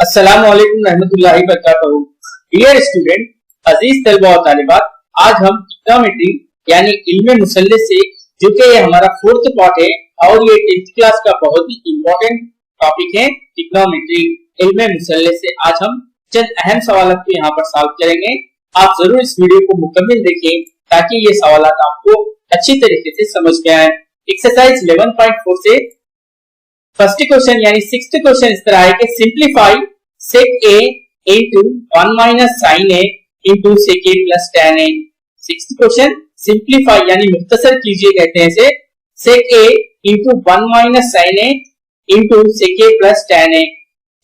अस्सलाम वालेकुम रहमतुल्लाहि वबरकातुहू। डियर स्टूडेंट, अजीज तलबा और तालिबात, आज हम ट्रिग्नोमेट्री यानी इल्मे मुसल्लस से जो कि ये हमारा फोर्थ पार्ट है और ये 10th क्लास का बहुत ही इंपॉर्टेंट टॉपिक है। ट्रिग्नोमेट्री इल्मे मुसल्लस से आज हम चंद अहम सवाल को यहाँ पर सॉल्व करेंगे। आप जरूर इस वीडियो को मुकम्मल देखें ताकि ये सवाल आपको अच्छी तरीके से समझ में आए। एक्सरसाइज 11.4 से फर्स्ट क्वेश्चन यानी सिक्स्थ क्वेश्चन इस तरह है कि simplify sec a into 1 minus sin a into sec a plus tan a। Sixth question simplify यानी मुख्तसर कीजिए कहते हैं इसे, sec a into 1 minus sin a into sec a plus tan a।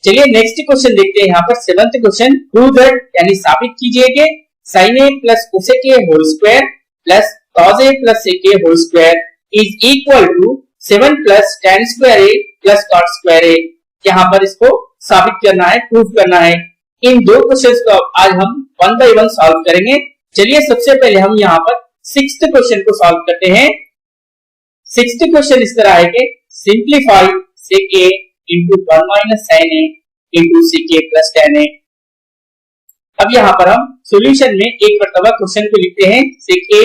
चलिए नेक्स्ट क्वेश्चन देखते हैं। यहाँ पर सेवंथ क्वेश्चन प्रूव दैट यानी साबित कीजिए कि sin a plus cosec a whole square plus cos a plus sec a whole square is equal to 7 plus tan square a plus cot square a। यहाँ पर इसको साबित करना है, प्रूव करना है। इन दो क्वेश्चंस को आज हम वन बाय वन सॉल्व करेंगे। चलिए सबसे पहले हम यहाँ पर सिक्स्थ क्वेश्चन को सॉल्व करते हैं। सिक्स्थ क्वेश्चन इस तरह है कि simplify sec a into 1 minus sin a into sec a plus tan a। अब यहाँ पर हम सॉल्यूशन में एक मरतबा क्वेश्चन को लिखते हैं, sec a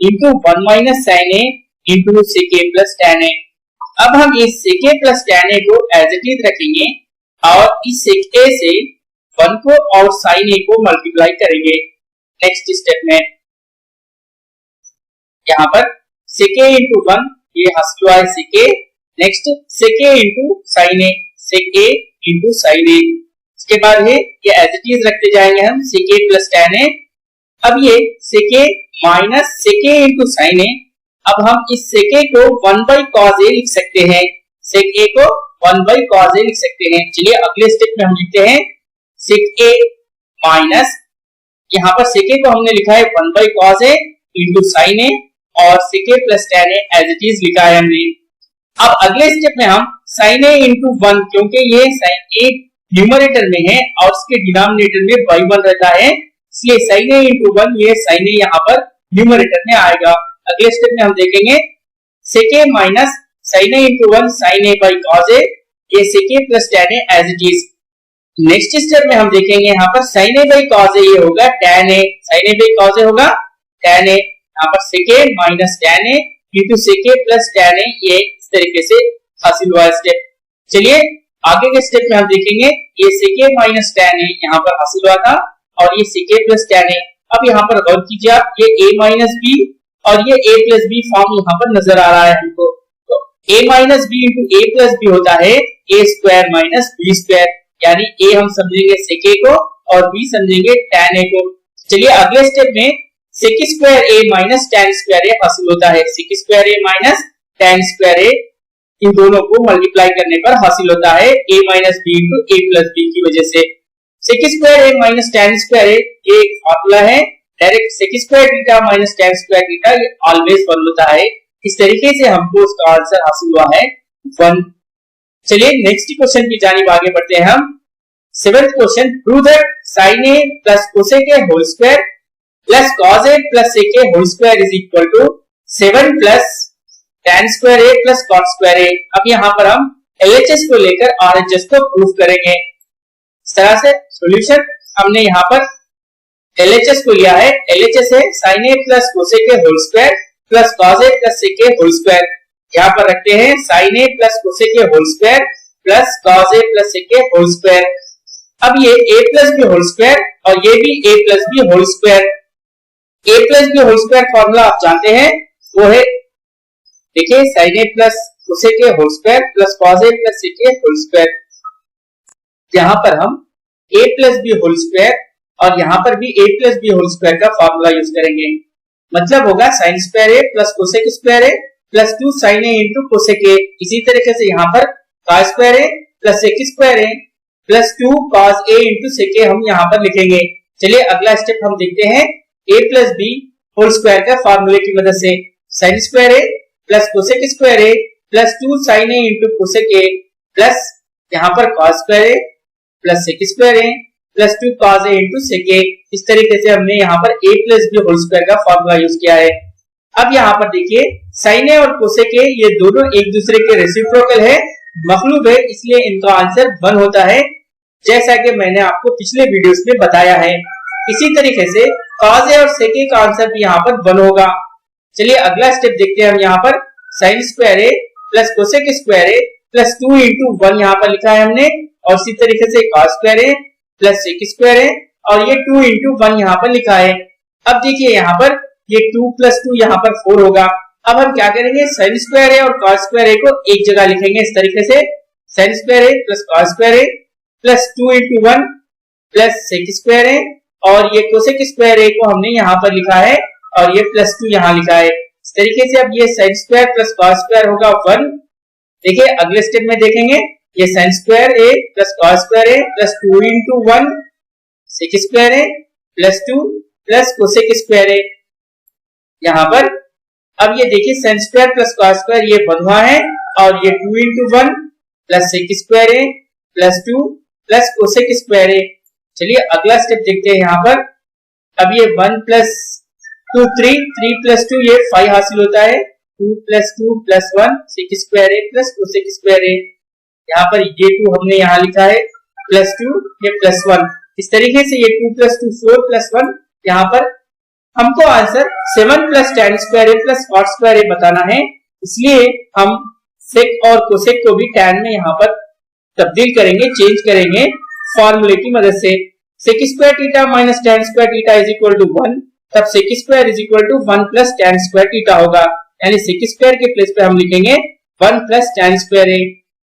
into 1 minus sin a into sec a plus tan a। अब हम इस sec a plus tan a को एज इट इज रखेंगे और इस sec a से 1 को और sin a को मल्टीप्लाई करेंगे। नेक्स्ट स्टेप में यहाँ पर sec a into 1 ये हंसुआ है sec a, next sec a into sin a, sec a into sin a। इसके बाद है ये एज इट इज रखते जाएंगे हम sec a plus tan a। अब ये sec a minus sec a into sin a। अब हम इस sec a को 1 by cos a लिख सकते हैं, sec a को 1 by cos a लिख सकते हैं। चलिए अगले स्टेप में हम लिखते हैं sec a माइनस, यहाँ पर sec a को हमने लिखा है 1 by cos a into sin a और sec a plus tan a as it is लिखा है हमने। अब अगले स्टेप में हम sin a into 1, क्योंकि ये sin a न्यूमरेटर में है और उसके डिनोमिनेटर में by 1 रहता है, इसलिए sin a into 1 ये sin a यहाँ पर न्यूमरेटर में आएगा। अगले स्टेप में हम देखेंगे sec a minus sin a into 1 sin a by cos a, ये sec a plus tan a as it is. Next step में हम देखेंगे यहाँ पर sin a by cos a ये होगा tan a, sin a by cos a होगा tan a। यहाँ पर sec a minus tan a into sec a plus tan a, ये इस तरीके से हासिल हुआ स्टेप। चलिए आगे के स्टेप में हम देखेंगे ये sec a minus tan a यहाँ पर हासिल हुआ था और ये sec a plus tan a। अब यहाँ पर गौर कीजिए आप, ये a माइनस b और ये a प्लस b फॉर्म यहाँ पर नजर आ रहा है हमको। तो a minus b into a plus b होता है a square minus b square, यानी a हम समझेंगे sec a को और b समझेंगे tan a को। चलिए अगले स्टेप में sec square a minus tan square a हासिल होता है, sec square a minus tan square a इन दोनों को मल्टीप्लाई करने पर हासिल होता है a minus b into a plus b की वजह से। sec square a minus tan square a ये एक फॉर्मूला है, direct sec square theta minus tan square theta ये ऑलवेज 1 होता है। इस तरीके से हमको इसका आंसर हासिल हुआ है 1। चलिए नेक्स्ट क्वेश्चन की जानिब आगे बढ़ते हैं हम। Seventh question prove that sin a plus cosec a whole square plus cos a plus sec a whole square is equal to 7 plus tan square a plus cot square a। अब यहाँ पर हम LHS को लेकर RHS को prove करेंगे। इस तरह से सॉल्यूशन हमने यहाँ पर LHS को लिया है, LHS है sin a plus cosec a whole square plus cos a plus sec a whole square। यहाँ पर रखते हैं sin a plus cosec a whole square plus cos a plus sec a whole square। अब ये a plus b whole square और ये भी a plus b whole square। a plus b whole square formula आप जानते हैं, वो है देखिए sin a plus cosec a whole square plus cos a plus sec a whole square। यहाँ पर हम a plus b whole square और यहाँ पर भी a plus b whole square का फॉर्मूला यूज करेंगे। मतलब होगा sin square a plus cosec square a plus 2 sin a into cosec a। इसी तरीके से यहाँ पर cos square a plus sec square a plus 2 cos a into sec a हम यहाँ पर लिखेंगे। चलिए अगला स्टेप हम देखते हैं a plus b whole square का फॉर्मूले की मदद से sin square a plus cosec square a plus 2 sin a into cosec a plus यहाँ पर cos square a plus sec square a plus 2 cos a into sec a। इस तरीके से हमने यहाँ पर a plus b whole square का formula use किया है। अब यहाँ पर देखिए sin a और cosec a ये दोनों एक दूसरे के रेसिप्रोकल है, मखलूब है, इसलिए इनका आंसर 1 होता है। जैसा कि मैंने आपको पिछले वीडियोस में बताया है। इसी तरीके से cos a और sec a का आंसर भी यहाँ पर 1 होगा। चलिए अगला स्टेप देखते हैं हम यहाँ पर sin square a plus cosec square a plus 2 into 1 यहाँ पर लिखा है हमने, और इसी तरीके से cos square a plus sec square a और ये 2 इंटू 1 यहाँ पर लिखा है। अब देखिए यहाँ पर ये 2 प्लस 2 यहाँ पर 4 होगा। अब हम क्या करेंगे, sin स्क्वायर a और cos स्क्वायर a को एक जगह लिखेंगे इस तरीके से, sin square a plus cos square a plus 2 into 1 plus sec square a, और ये कोसेक स्क्वायर a को हमने यहाँ पर लिखा है और ये प्लस 2 यहाँ लिखा है। इस तरीके से अब ये sin square plus cos square होगा 1। देखिए अगले स्टेप में देखेंगे, ये sin square a plus cos square a plus 2 into 1 sec square a plus 2 plus cosec square a यहाँ पर। अब ये देखिए sin square plus cos square ये 1 हुआ है, और ये 2 into 1 plus sec square a plus 2 plus cosec square a। चलिए अगला स्टेप देखते हैं यहाँ पर। अब ये 1 प्लस 2 3 प्लस 2 ये 5 हासिल होता है, 2 plus 2 plus 1 sec square a plus cosec square a। यहाँ पर ये 2 हमने यहाँ लिखा है प्लस 2 ये प्लस 1। इस तरीके से ये 2 प्लस 2 4 प्लस 1, यहाँ पर हमको answer 7 plus tan square a plus cot square a बताना है, इसलिए हम sec और cosec को भी tan में यहाँ पर तब्दील करेंगे, चेंज करेंगे फॉर्मूले की मदद से। sec square theta minus tan square theta is equal to 1, तब sec square is equal to 1 plus tan square theta होगा, यानी sec स्क्वायर के प्लेस पे हम लिखेंगे 1 प्लस tan स्क्वायर a।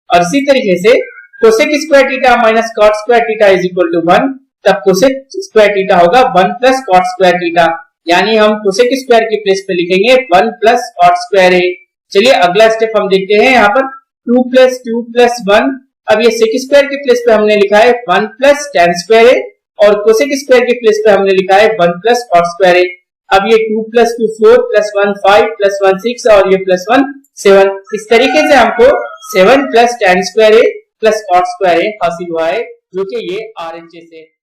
और इसी तरीके से cosec square theta minus cot square theta is equal to 1, तब cosec स्क्वायर थीटा होगा 1 प्लस cot स्क्वायर थीटा, यानी हम cosec स्क्वायर के प्लेस पे लिखेंगे 1 प्लस cot स्क्वायर a। चलिए अगला स्टेप हम देखते हैं, यहाँ पर 2 प्लस 1। अब ये sec स्क्वायर के प्लेस पे हमने लिखा है 1 प्लस tan स्क्वायर a, और cosec स्क्वायर के प्लेस पे हमने लिखा है 1 प्लस cot स्क्वायर a। अब ये 2 प्लस 2 4 प्लस 1 5 प्लस 1 6 और ये प्लस 1 7। इस तरीके से हमको 7 plus tan square a plus cot square a हासिल हुआ है, जो कि ये RHS है।